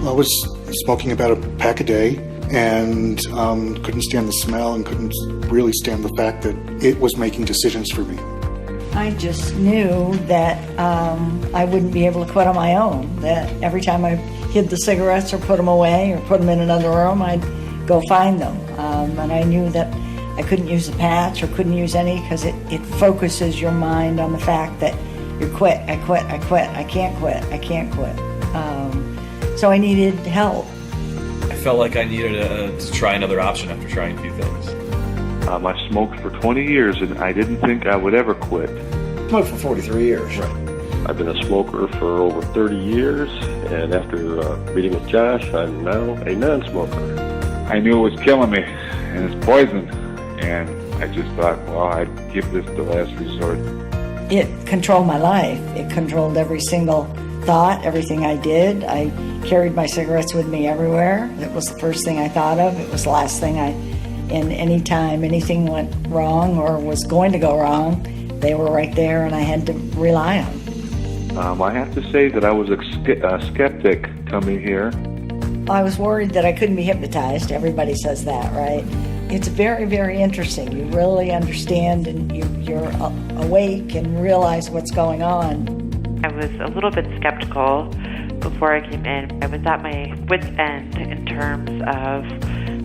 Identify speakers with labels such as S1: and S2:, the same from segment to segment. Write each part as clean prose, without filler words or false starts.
S1: I was smoking about a pack a day and couldn't stand the smell and couldn't really stand the fact that it was making decisions for me.
S2: I just knew that I wouldn't be able to quit on my own, that every time I hid the cigarettes or put them away or put them in another room, I'd go find them. And I knew that I couldn't use the patch or couldn't use any because it focuses your mind on the fact that you quit, I can't quit. So I needed help.
S3: I felt like I needed to try another option after trying a few things.
S4: I smoked for 20 years and I didn't think I would ever quit.
S5: I smoked for 43 years.
S3: Right.
S4: I've been a smoker for over 30 years, and after meeting with Josh, I'm now a non-smoker.
S6: I knew it was killing me, and it's poison, and I just thought, well, I'd give this the last resort.
S2: It controlled my life. It controlled every single thought, everything I did. I carried my cigarettes with me everywhere. It was the first thing I thought of. It was the last thing and any time anything went wrong or was going to go wrong, they were right there and I had to rely on.
S4: I have to say that I was a skeptic coming here.
S2: I was worried that I couldn't be hypnotized. Everybody says that, right? It's very, very interesting. You really understand and you're awake and realize what's going on.
S7: I was a little bit skeptical before I came in. I was at my wit's end in terms of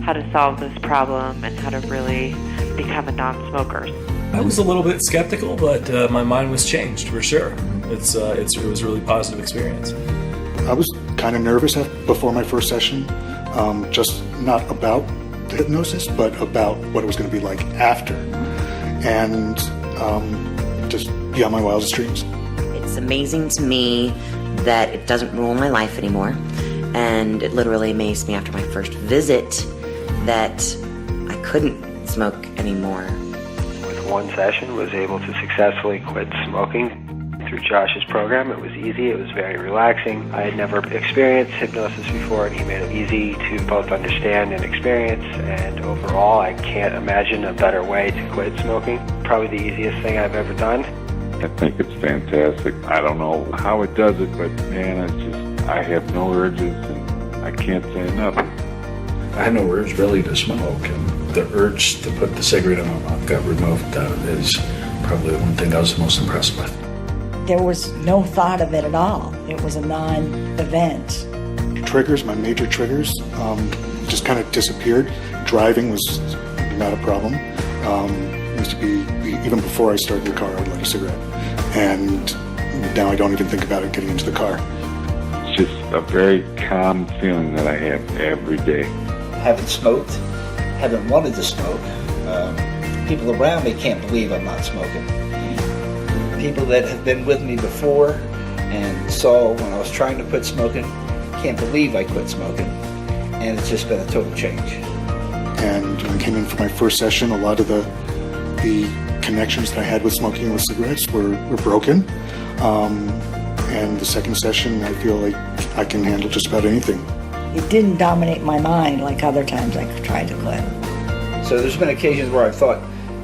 S7: how to solve this problem and how to really become a non-smoker.
S3: I was a little bit skeptical, but my mind was changed for sure. It was a really positive experience.
S1: I was kind of nervous before my first session, just not about the hypnosis, but about what it was going to be like after, and just beyond my wildest dreams.
S8: It's amazing to me that it doesn't rule my life anymore, and it literally amazed me after my first visit that I couldn't smoke anymore.
S9: With one session, was able to successfully quit smoking. Through Josh's program, it was easy, it was very relaxing. I had never experienced hypnosis before, and he made it easy to both understand and experience, and overall, I can't imagine a better way to quit smoking. Probably the easiest thing I've ever done.
S6: I think it's fantastic. I don't know how it does it, but man, I have no urges, and I can't say enough.
S5: I had no urge really to smoke, and the urge to put the cigarette in my mouth got removed. That is probably the one thing I was the most impressed with.
S2: There was no thought of it at all. It was a non-event.
S1: Triggers, my major triggers, just kind of disappeared. Driving was not a problem. Used to be, even before I started the car, I would light a cigarette. And now I don't even think about it getting into the car.
S6: It's just a very calm feeling that I have every day.
S5: Haven't smoked, haven't wanted to smoke. People around me can't believe I'm not smoking. People that have been with me before and saw when I was trying to quit smoking can't believe I quit smoking, and it's just been a total change.
S1: And when I came in for my first session, a lot of the connections that I had with smoking and with cigarettes were broken. And the second session, I feel like I can handle just about anything.
S2: It didn't dominate my mind like other times I tried to quit.
S5: So there's been occasions where I've thought,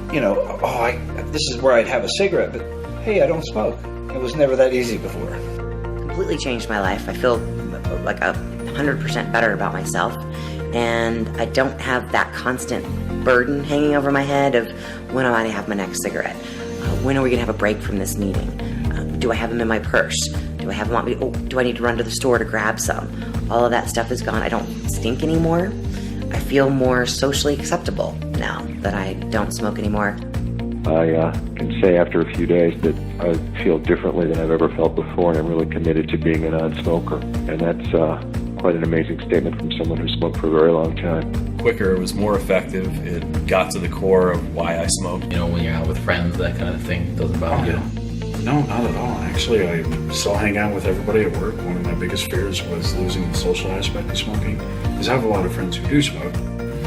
S5: this is where I'd have a cigarette, but hey, I don't smoke. It was never that easy before.
S8: Completely changed my life. I feel like 100% better about myself, and I don't have that constant burden hanging over my head of when am I going to have my next cigarette? When are we going to have a break from this meeting? Do I have them in my purse? Do I have them on me? Do I need to run to the store to grab some? All of that stuff is gone. I don't stink anymore. I feel more socially acceptable now that I don't smoke anymore.
S4: I can say after a few days that I feel differently than I've ever felt before, and I'm really committed to being a non-smoker. And that's quite an amazing statement from someone who smoked for a very long time.
S3: Quicker, it was more effective. It got to the core of why I smoke.
S10: When you're out with friends, that kind of thing doesn't bother you.
S5: No, not at all. Actually, I still hang out with everybody at work. One of my biggest fears was losing the social aspect of smoking, because I have a lot of friends who do smoke.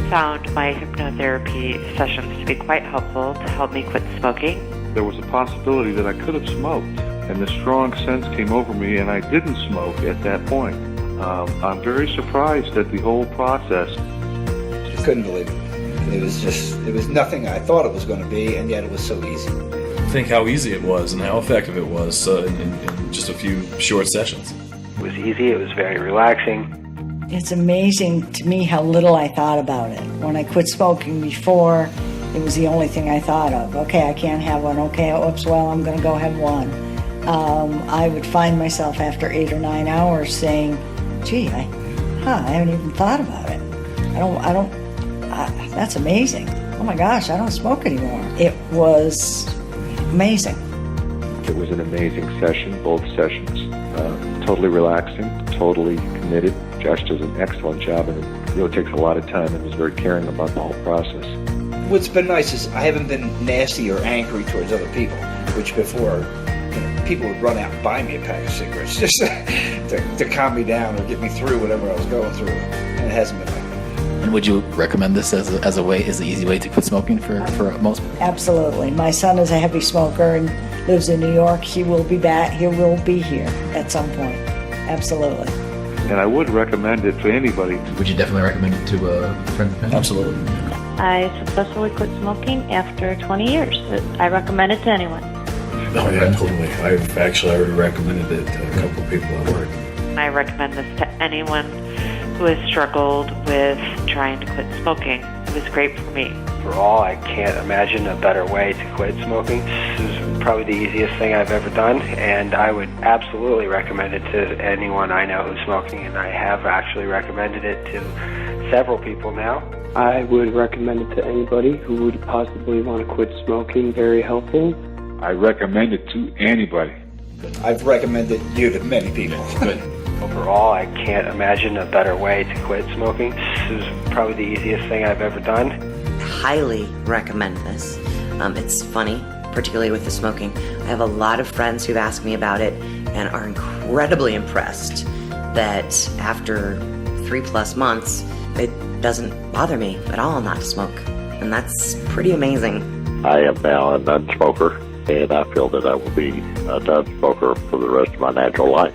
S7: Found my hypnotherapy sessions to be quite helpful to help me quit smoking.
S4: There was a possibility that I could have smoked, and the strong sense came over me, and I didn't smoke at that point. I'm very surprised at the whole process.
S5: I couldn't believe it. It was nothing I thought it was going to be, and yet it was so easy.
S3: Think how easy it was and how effective it was in just a few short sessions.
S9: It was easy, it was very relaxing.
S2: It's amazing to me how little I thought about it. When I quit smoking before, it was the only thing I thought of. Okay, I can't have one. Okay, oops, well, I'm going to go have one. I would find myself after 8 or 9 hours saying, gee, I haven't even thought about it. That's amazing. Oh my gosh, I don't smoke anymore. It was amazing.
S4: It was an amazing session, both sessions. Totally relaxing, totally committed. Josh does an excellent job, and it really takes a lot of time, and is very caring about the whole process.
S5: What's been nice is I haven't been nasty or angry towards other people, which before, people would run out and buy me a pack of cigarettes just to calm me down or get me through whatever I was going through, and it hasn't been like that.
S10: And would you recommend this as an easy way to quit smoking for most people?
S2: Absolutely. My son is a heavy smoker and lives in New York. He will be back. He will be here at some point. Absolutely.
S6: And I would recommend it to anybody.
S10: Would you definitely recommend it to friends and family?
S3: Absolutely.
S11: I successfully quit smoking after 20 years. I recommend it to anyone.
S12: Oh yeah, totally. I've actually already recommended it to a couple of people at work.
S7: I recommend this to anyone who has struggled with trying to quit smoking. It was great for me.
S9: Overall, I can't imagine a better way to quit smoking. This is probably the easiest thing I've ever done, and I would absolutely recommend it to anyone I know who's smoking, and I have actually recommended it to several people now.
S13: I would recommend it to anybody who would possibly want to quit smoking. Very helpful.
S6: I recommend it to anybody.
S5: I've recommended you to many people.
S9: Good. Overall, I can't imagine a better way to quit smoking. This is probably the easiest thing I've ever done.
S8: Highly recommend this. It's funny, particularly with the smoking. I have a lot of friends who've asked me about it and are incredibly impressed that after 3+ months, it doesn't bother me at all not to smoke. And that's pretty amazing.
S14: I am now a non-smoker, and I feel that I will be a non-smoker for the rest of my natural life.